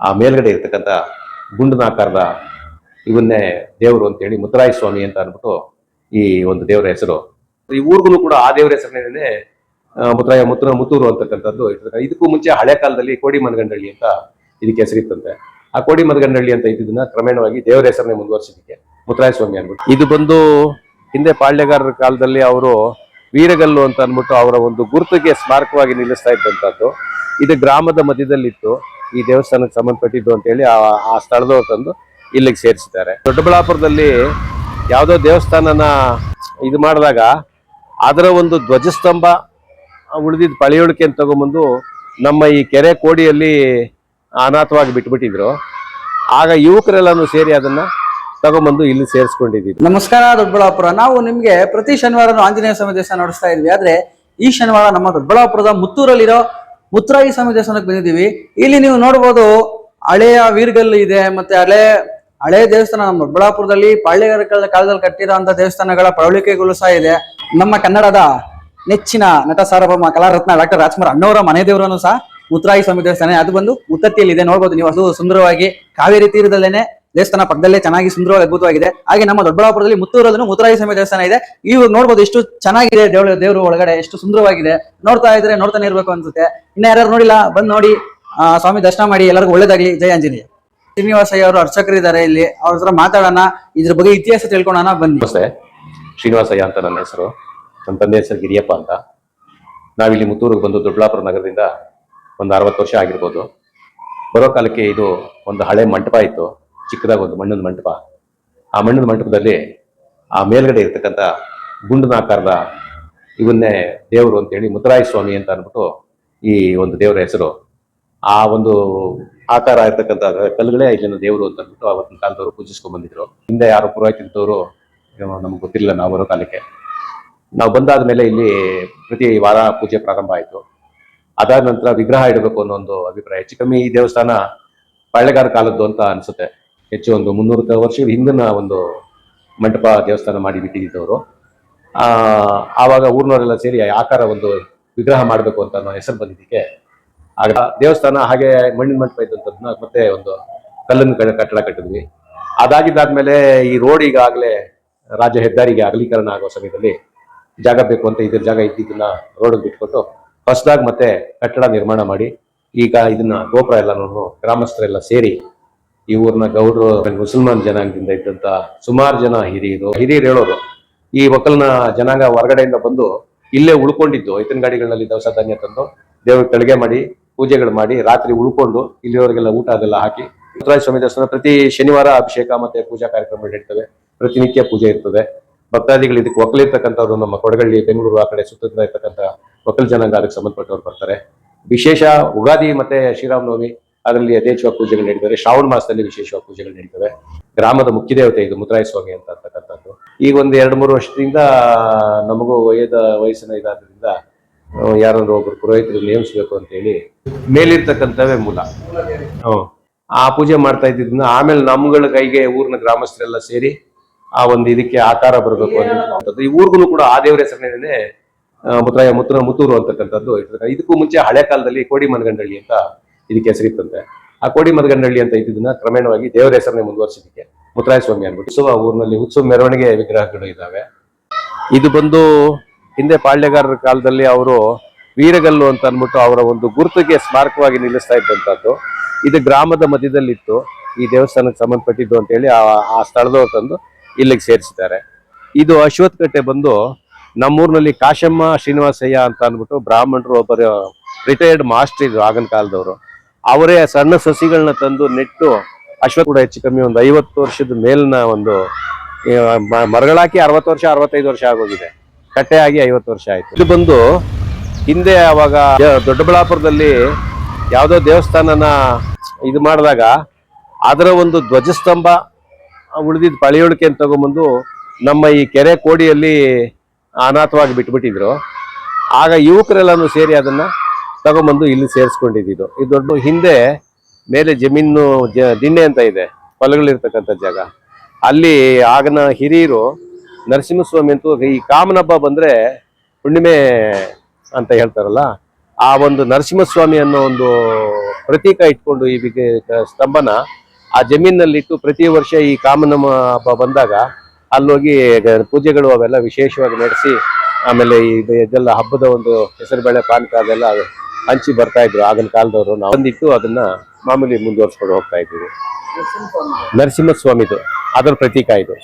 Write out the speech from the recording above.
ಆ ಮೇಲ್ಗಡೆ ಇರ್ತಕ್ಕಂಥ ಗುಂಡನಾಕಾರದ ಇವನ್ನೇ ದೇವರು ಅಂತೇಳಿ ಮುತ್ತರಾಯ ಸ್ವಾಮಿ ಅಂತ ಅಂದ್ಬಿಟ್ಟು ಈ ಒಂದು ದೇವರ ಹೆಸರು. ಈ ಊರಿಗೂ ಕೂಡ ಆ ದೇವರ ಹೆಸರಿನೇ ಮುತ್ತೂರು ಅಂತಕ್ಕಂಥದ್ದು ಇರ್ತದೆ. ಇದಕ್ಕೂ ಮುಂಚೆ ಹಳೆ ಕಾಲದಲ್ಲಿ ಕೋಡಿ ಮನಗಂಡಳ್ಳಿ ಅಂತ ಇದಕ್ಕೆ ಹೆಸರಿತ್ತಂತೆ. ಆ ಕೋಡಿ ಮನಗಂಡಳ್ಳಿ ಅಂತ ಇದ್ದದನ್ನ ಕ್ರಮೇಣವಾಗಿ ದೇವರ ಹೆಸರನ್ನೇ ಮುಂದುವರಿಸಿದಕ್ಕೆ ಮುತ್ತರಾಯ ಸ್ವಾಮಿ ಅನ್ಬಿಟ್ಟು. ಇದು ಬಂದು ಹಿಂದೆ ಪಾಳ್ಯಗಾರರ ಕಾಲದಲ್ಲಿ ಅವರು ವೀರಗಲ್ಲು ಅಂತ ಅಂದ್ಬಿಟ್ಟು ಅವರ ಒಂದು ಗುರುತಿಗೆ ಸ್ಮಾರಕವಾಗಿ ನಿಲ್ಲಿಸ್ತಾ ಇದ್ದಂಥದ್ದು. ಇದು ಗ್ರಾಮದ ಮಧ್ಯದಲ್ಲಿತ್ತು, ಈ ದೇವಸ್ಥಾನಕ್ಕೆ ಸಂಬಂಧಪಟ್ಟಿದ್ದು ಅಂತ ಹೇಳಿ ಆ ಸ್ಥಳದವ್ರು ತಂದು ಇಲ್ಲಿಗೆ ಸೇರಿಸಿದ್ದಾರೆ. ದೊಡ್ಡಬಳ್ಳಾಪುರದಲ್ಲಿ ಯಾವುದೋ ದೇವಸ್ಥಾನನ ಇದು ಮಾಡಿದಾಗ ಅದರ ಒಂದು ಧ್ವಜಸ್ತಂಭ ಉಳಿದಿದ್ದ ಪಳೆಯುಳಿಕೆ ಅಂತ ತಗೊಂಬಂದು ನಮ್ಮ ಈ ಕೆರೆ ಕೋಡಿಯಲ್ಲಿ ಅನಾಥವಾಗಿ ಬಿಟ್ಬಿಟ್ಟಿದ್ರು. ಆಗ ಯುವಕರೆಲ್ಲಾನು ಸೇರಿ ಅದನ್ನ ತಗೊಂಬಂದು ಇಲ್ಲಿ ಸೇರಿಸ್ಕೊಂಡಿದ್ದೀವಿ. ನಮಸ್ಕಾರ ದೊಡ್ಡಬಳ್ಳಾಪುರ. ನಾವು ನಿಮ್ಗೆ ಪ್ರತಿ ಶನಿವಾರನೂ ಆಂಜನೇಯ ಸ್ವಾಮಿ ದೇವಸ್ಥಾನ ನೋಡಿಸ್ತಾ ಇದ್ವಿ. ಆದ್ರೆ ಈ ಶನಿವಾರ ನಮ್ಮ ದೊಡ್ಡಬಳ್ಳಾಪುರದ ಮುತ್ತೂರಲ್ಲಿರೋ ಮುತ್ತರಾಯಿ ಸ್ವಾಮಿ ದೇವಸ್ಥಾನಕ್ಕೆ ಬಂದಿದ್ದೀವಿ. ಇಲ್ಲಿ ನೀವು ನೋಡ್ಬೋದು ಹಳೆಯ ವೀರಗಲ್ಲು ಇದೆ, ಮತ್ತೆ ಹಳೆ ದೇವಸ್ಥಾನ. ನಮ್ಮ ದೊಡ್ಡಬಳ್ಳಾಪುರದಲ್ಲಿ ಪಾಳ್ಯಗಾರ ಕಾಲದಲ್ಲಿ ಕಟ್ಟಿರೋಂಥ ದೇವಸ್ಥಾನಗಳ ಪಳವಳಿಕೆಗಳು ಸಹ ಇದೆ. ನಮ್ಮ ಕನ್ನಡದ ನೆಚ್ಚಿನ ನಟ ಸಾರ್ವಭೌಮ ಕಲಾರತ್ನ ಡಾಕ್ಟರ್ ರಾಜ್ಕುಮಾರ್ ಅಣ್ಣವರ ಮನೆ ದೇವರನ್ನು ಸಹ ಮುತ್ತರಾಯಿ ಸ್ವಾಮಿ ದೇವಸ್ಥಾನ, ಅದು ಬಂದು ಉತ್ತತ್ತಿಯಲ್ಲಿ ಇದೆ. ನೋಡ್ಬೋದು ನೀವು, ಅದು ಸುಂದರವಾಗಿ ಕಾವೇರಿ ತೀರದಲ್ಲೇನೆ ದೇವಸ್ಥಾನ ಪಕ್ಕದಲ್ಲೇ ಚೆನ್ನಾಗಿ ಸುಂದರವಾಗಿ ಅದ್ಭುತವಾಗಿದೆ. ಹಾಗೆ ನಮ್ಮ ದೊಡ್ಡಬಳ್ಳಾಪುರದಲ್ಲಿ ಮುತ್ತೂರಲ್ಲೂ ಮುತ್ತರಾಯಿ ಸ್ವಾಮಿ ದೇವಸ್ಥಾನ ಇದೆ. ಇವಾಗ ನೋಡ್ಬೋದು ಎಷ್ಟು ಚೆನ್ನಾಗಿದೆ ದೇವರು ಒಳಗಡೆ ಎಷ್ಟು ಸುಂದರವಾಗಿದೆ. ನೋಡ್ತಾ ಇದ್ರೆ ನೋಡ್ತಾನೆ ಇರ್ಬೇಕು ಅನ್ಸುತ್ತೆ. ಇನ್ನ ಯಾರು ನೋಡಿಲ್ಲ ಬಂದು ನೋಡಿ, ಸ್ವಾಮಿ ದರ್ಶನ ಮಾಡಿ. ಎಲ್ಲರಿಗೂ ಒಳ್ಳೇದಾಗ್ಲಿ. ಜಯ ಆಂಜನೇಯ. ಶ್ರೀನಿವಾಸಯ್ಯ ಅವರು ಅರ್ಚಕರಿದ್ದಾರೆ ಇಲ್ಲಿ, ಅವ್ರ ಹತ್ರ ಮಾತಾಡೋಣ, ಇದ್ರ ಬಗ್ಗೆ ಇತಿಹಾಸ ತಿಳ್ಕೊಳ್ಳೋಣ ಬನ್ನಿ. ನಮಸ್ತೆ, ಶ್ರೀನಿವಾಸಯ್ಯ ಅಂತ ನನ್ನ ಹೆಸರು. ನನ್ನ ತಂದೆ ಹೆಸರು ಗಿರಿಯಪ್ಪ ಅಂತ. ನಾವಿಲ್ಲಿ ಮುತ್ತೂರಿಗೆ ಬಂದು ದೊಡ್ಡಬಳ್ಳಾಪುರ ನಗರದಿಂದ ಒಂದು 60 ವರ್ಷ ಆಗಿರ್ಬೋದು. ಬರೋ ಕಾಲಕ್ಕೆ ಇದು ಒಂದು ಹಳೆ ಮಂಟಪ ಇತ್ತು, ಚಿಕ್ಕದಾಗಿ ಒಂದು ಮಣ್ಣದ ಮಂಟಪ. ಆ ಮಣ್ಣದ ಮಂಟಪದಲ್ಲಿ ಆ ಮೇಲ್ಗಡೆ ಇರ್ತಕ್ಕಂಥ ಗುಂಡನಾಕಾರದ ಇವನ್ನೇ ದೇವರು ಅಂತೇಳಿ ಮುತ್ತರಾಯ ಸ್ವಾಮಿ ಅಂತ ಅಂದ್ಬಿಟ್ಟು ಈ ಒಂದು ದೇವರ ಹೆಸರು. ಆ ಒಂದು ಆಕಾರ ಇರ್ತಕ್ಕಂಥ ಕಲ್ಲುಗಳೇ ಇಲ್ಲಿನ ದೇವರು ಅಂತ ಅಂದ್ಬಿಟ್ಟು ಅವತ್ತಿನ ಕಾಲದವರು ಪೂಜಿಸ್ಕೊಂಡ್ ಬಂದಿದ್ರು. ಹಿಂದೆ ಯಾರು ಪುರೋಹಿತರಿದ್ದವರು ನಮ್ಗೆ ಗೊತ್ತಿರಲಿಲ್ಲ. ನಾವು ಬರೋ ಕಾಲಕ್ಕೆ ನಾವು ಬಂದಾದ ಮೇಲೆ ಇಲ್ಲಿ ಪ್ರತಿ ವಾರ ಪೂಜೆ ಪ್ರಾರಂಭ ಆಯಿತು. ಅದಾದ ನಂತರ ವಿಗ್ರಹ ಇಡಬೇಕು ಅನ್ನೋ ಒಂದು ಅಭಿಪ್ರಾಯ. ಹೆಚ್ಚು ಕಮ್ಮಿ ಈ ದೇವಸ್ಥಾನ ಪಾಳ್ಯಗಾರ ಕಾಲದ್ದು ಅಂತ ಅನ್ಸುತ್ತೆ. ಹೆಚ್ಚು ಒಂದು 300 ವರ್ಷಗಳ ಹಿಂದಿನ ಒಂದು ಮಂಟಪ ದೇವಸ್ಥಾನ ಮಾಡಿ ಬಿಟ್ಟಿದ್ದವರು. ಆವಾಗ ಊರಿನವರೆಲ್ಲ ಸೇರಿ ಆಕಾರ ಒಂದು ವಿಗ್ರಹ ಮಾಡಬೇಕು ಅಂತ ಅನ್ನೋ ಹೆಸರು ಬಂದಿದ್ದಕ್ಕೆ ಆಗ ದೇವಸ್ಥಾನ ಹಾಗೆ ಮಣ್ಣಿನ ಮಂಟಪ ಇದ್ದಂಥದ್ದನ್ನ ಮತ್ತೆ ಒಂದು ಕಲ್ಲಿನ ಕಟ್ಟಡ ಕಟ್ಟಿದ್ವಿ. ಅದಾಗಿದ್ದಾದ್ಮೇಲೆ ಈ ರೋಡ್ ಈಗಾಗಲೇ ರಾಜ್ಯ ಹೆದ್ದಾರಿಗೆ ಅಗಲೀಕರಣ ಆಗೋ ಸಮಯದಲ್ಲಿ ಜಾಗ ಬೇಕು ಅಂತ ಇದ್ರ ಜಾಗ ಇದ್ದಿದ್ದನ್ನ ರೋಡ್ಗೆ ಬಿಟ್ಕೊಟ್ಟು ಹೊಸದಾಗಿ ಮತ್ತೆ ಕಟ್ಟಡ ನಿರ್ಮಾಣ ಮಾಡಿ ಈಗ ಇದನ್ನ ಗೋಪುರ ಎಲ್ಲನೂ ಗ್ರಾಮಸ್ಥರೆಲ್ಲ ಸೇರಿ ಈ ಊರಿನ ಗೌಡರು, ಮುಸಲ್ಮಾನ್ ಜನಾಂಗದಿಂದ ಇದ್ದಂತ ಸುಮಾರು ಜನ ಹಿರಿಯರು ಹೇಳೋರು ಈ ಒಕ್ಕಲಿನ ಜನಾಂಗ ಹೊರಗಡೆಯಿಂದ ಬಂದು ಇಲ್ಲೇ ಉಳ್ಕೊಂಡಿದ್ದು ಎತ್ತಿನ ಗಾಡಿಗಳಲ್ಲಿ ದವಸ ಧಾನ್ಯ ತಂದು ದೇವ್ರ ಕೆಳಗೆ ಮಾಡಿ ಪೂಜೆಗಳು ಮಾಡಿ ರಾತ್ರಿ ಉಳ್ಕೊಂಡು ಇಲ್ಲಿವರೆಗೆಲ್ಲ ಊಟ ಅದೆಲ್ಲ ಹಾಕಿ ಮುತ್ತರಾಯ ಸ್ವಾಮಿ ದೇವಸ್ಥಾನ ಪ್ರತಿ ಶನಿವಾರ ಅಭಿಷೇಕ ಮತ್ತೆ ಪೂಜಾ ಕಾರ್ಯಕ್ರಮಗಳು ನಡೀತವೆ. ಪ್ರತಿನಿತ್ಯ ಪೂಜೆ ಇರ್ತದೆ. ಭಕ್ತಾದಿಗಳು ಇದಕ್ಕೆ ಒಕ್ಕಲಿರ್ತಕ್ಕಂಥವ್ರು ನಮ್ಮ ಕೊಡಗಳ್ಳಿ, ಬೆಂಗಳೂರು ಆ ಕಡೆ ಸುತ್ತದ ಇರ್ತಕ್ಕಂಥ ಒಕ್ಕಲ ಜನಾಂಗ ಅದಕ್ಕೆ ಸಂಬಂಧಪಟ್ಟವ್ರು ಬರ್ತಾರೆ. ವಿಶೇಷ ಯುಗಾದಿ ಮತ್ತೆ ಶ್ರೀರಾಮನವಮಿ ಅದರಲ್ಲಿ ಯಥೇಚ್ಛವಾಗಿ ಪೂಜೆಗಳು ನಡೀತವೆ. ಶ್ರಾವಣ ಮಾಸದಲ್ಲಿ ವಿಶೇಷವಾಗಿ ಪೂಜೆಗಳು ನಡೀತವೆ. ಗ್ರಾಮದ ಮುಖ್ಯ ದೇವತೆ ಇದು ಮುತ್ತರಾಯ ಸ್ವಾಮಿ ಅಂತ ಅಂತಕ್ಕಂಥದ್ದು. ಈಗ ಒಂದು 2-3 ವರ್ಷದಿಂದ ನಮಗೂ ವಯಸ್ಸಿನ ಇದಾದ್ರಿಂದ ಯಾರಾದ್ರೂ ಒಬ್ರು ಪುರೋಹಿತರು ನೇಮಿಸ್ಬೇಕು ಅಂತ ಹೇಳಿ ಮೇಲಿರ್ತಕ್ಕಂಥವೇ ಮೂಲ. ಆ ಪೂಜೆ ಮಾಡ್ತಾ ಇದ್ದಿದ್ದನ್ನ ಆಮೇಲೆ ನಮ್ಗಳ ಕೈಗೆ ಊರಿನ ಗ್ರಾಮಸ್ಥರೆಲ್ಲ ಸೇರಿ ಆ ಒಂದು ಇದಕ್ಕೆ ಆಕಾರ ಬರಬೇಕು ಅನ್ನೋದು. ಈ ಊರಿಗೂ ಕೂಡ ಆ ದೇವರ ಹೆಸರಿನೇ ಮುತ್ತೂರು ಅಂತಕ್ಕಂಥದ್ದು ಇರ್ತದೆ. ಇದಕ್ಕೂ ಮುಂಚೆ ಹಳೆ ಕಾಲದಲ್ಲಿ ಕೋಡಿ ಮನಗಂಡಳ್ಳಿ ಅಂತ ಇದಕ್ಕೆ ಹೆಸರಿತ್ತಂತೆ. ಆ ಕೋಡಿ ಮನಗಂಡಳ್ಳಿ ಅಂತ ಇದ್ದದನ್ನ ಕ್ರಮೇಣವಾಗಿ ದೇವರ ಹೆಸರನ್ನೇ ಮುಂದುವರಿಸಿದಕ್ಕೆ ಮುತ್ತರಾಯ ಸ್ವಾಮಿ ಅನ್ಬಿಟ್ಟು ಊರಿನಲ್ಲಿ ಉತ್ಸವ ಮೆರವಣಿಗೆ ವಿಗ್ರಹಗಳು ಇದ್ದಾವೆ. ಇದು ಬಂದು ಹಿಂದೆ ಪಾಳ್ಯಗಾರರ ಕಾಲದಲ್ಲಿ ಅವರು ವೀರಗಲ್ಲು ಅಂತ ಅಂದ್ಬಿಟ್ಟು ಅವರ ಒಂದು ಗುರುತಿಗೆ ಸ್ಮಾರಕವಾಗಿ ನಿಲ್ಲಿಸ್ತಾ ಇದ್ದಂಥದ್ದು. ಇದು ಗ್ರಾಮದ ಮಧ್ಯದಲ್ಲಿತ್ತು, ಈ ದೇವಸ್ಥಾನಕ್ಕೆ ಸಂಬಂಧಪಟ್ಟಿದ್ದು ಅಂತ ಹೇಳಿ ಆ ಸ್ಥಳದವ್ರು ತಂದು ಇಲ್ಲಿಗೆ ಸೇರಿಸಿದ್ದಾರೆ. ಇದು ಅಶ್ವತ್ಥಕಟ್ಟೆ ಬಂದು ನಮ್ಮೂರಿನಲ್ಲಿ ಕಾಶಮ್ಮ ಶ್ರೀನಿವಾಸಯ್ಯ ಅಂತ ಅಂದ್ಬಿಟ್ಟು ಬ್ರಾಹ್ಮಣರು ಒಬ್ಬರು ರಿಟೈರ್ಡ್ ಮಾಸ್ಟರ್ ಇದ್ರು ಆಗಿನ ಕಾಲದವರು. ಅವರೇ ಸಣ್ಣ ಸಸಿಗಳನ್ನ ತಂದು ನೆಟ್ಟು ಅಶ್ವತ್ಥ ಕೂಡ ಹೆಚ್ಚು ಕಮ್ಮಿ ಒಂದು 50 ವರ್ಷದ ಮೇಲಿನ ಒಂದು ಮರಗಳಾಕಿ 60 ವರ್ಷ 65 ವರ್ಷ ಆಗೋಗಿದೆ. ಕಟ್ಟೆ ಆಗಿ 50 ವರ್ಷ ಆಯ್ತು. ಇದು ಬಂದು ಹಿಂದೆ ಅವಾಗ ದೊಡ್ಡಬಳ್ಳಾಪುರದಲ್ಲಿ ಯಾವುದೋ ದೇವಸ್ಥಾನನ ಇದು ಮಾಡಿದಾಗ ಅದರ ಒಂದು ಧ್ವಜಸ್ತಂಭ ಉಳಿದಿದ್ದ ಪಳೆಯುಳಿಕೆ ಅಂತ ತಗೊಂಬಂದು ನಮ್ಮ ಈ ಕೆರೆ ಕೋಡಿಯಲ್ಲಿ ಅನಾಥವಾಗಿ ಬಿಟ್ಬಿಟ್ಟಿದ್ರು. ಆಗ ಯುವಕರೆಲ್ಲಾನು ಸೇರಿ ಅದನ್ನ ತಗೊಂಬಂದು ಇಲ್ಲಿ ಸೇರಿಸ್ಕೊಂಡಿದ್ದು. ಇದು ದೊಡ್ಡ ಹಿಂದೆ ಮೇಲೆ ಜಮೀನು ದಿಣ್ಣೆ ಅಂತ ಇದೆ, ಹೊಲಗಳಿರ್ತಕ್ಕಂಥ ಜಾಗ. ಅಲ್ಲಿ ಆಗನ ಹಿರಿಯರು ನರಸಿಂಹಸ್ವಾಮಿ ಅಂತೂ ಈ ಕಾಮನ ಹಬ್ಬ ಬಂದ್ರೆ ಹುಣ್ಣಿಮೆ ಅಂತ ಹೇಳ್ತಾರಲ್ಲ, ಆ ಒಂದು ನರಸಿಂಹಸ್ವಾಮಿ ಅನ್ನೋ ಒಂದು ಪ್ರತೀಕ ಇಟ್ಕೊಂಡು ಈ ಸ್ತಂಭನ ಆ ಜಮೀನಲ್ಲಿಟ್ಟು ಪ್ರತಿ ವರ್ಷ ಈ ಕಾಮನಮ್ಮ ಹಬ್ಬ ಬಂದಾಗ ಅಲ್ಲೋಗಿ ಪೂಜೆಗಳು ಅವೆಲ್ಲ ವಿಶೇಷವಾಗಿ ನಡೆಸಿ ಆಮೇಲೆ ಇದೆಲ್ಲ ಹಬ್ಬದ ಒಂದು ಹೆಸರು ಬೇಳೆ ಪಾನಕ ಅದೆಲ್ಲ ಹಂಚಿ ಬರ್ತಾ ಇದ್ರು ಆಗಿನ ಕಾಲದವರು. ನಾವು ಬಂದಿಟ್ಟು ಅದನ್ನ ಮಾಮೂಲಿ ಮುಂದುವರ್ಸ್ಕೊಂಡು ಹೋಗ್ತಾ ಇದ್ದೀವಿ. ನರಸಿಂಹಸ್ವಾಮಿದು ಅದರ ಪ್ರತೀಕ ಇದು.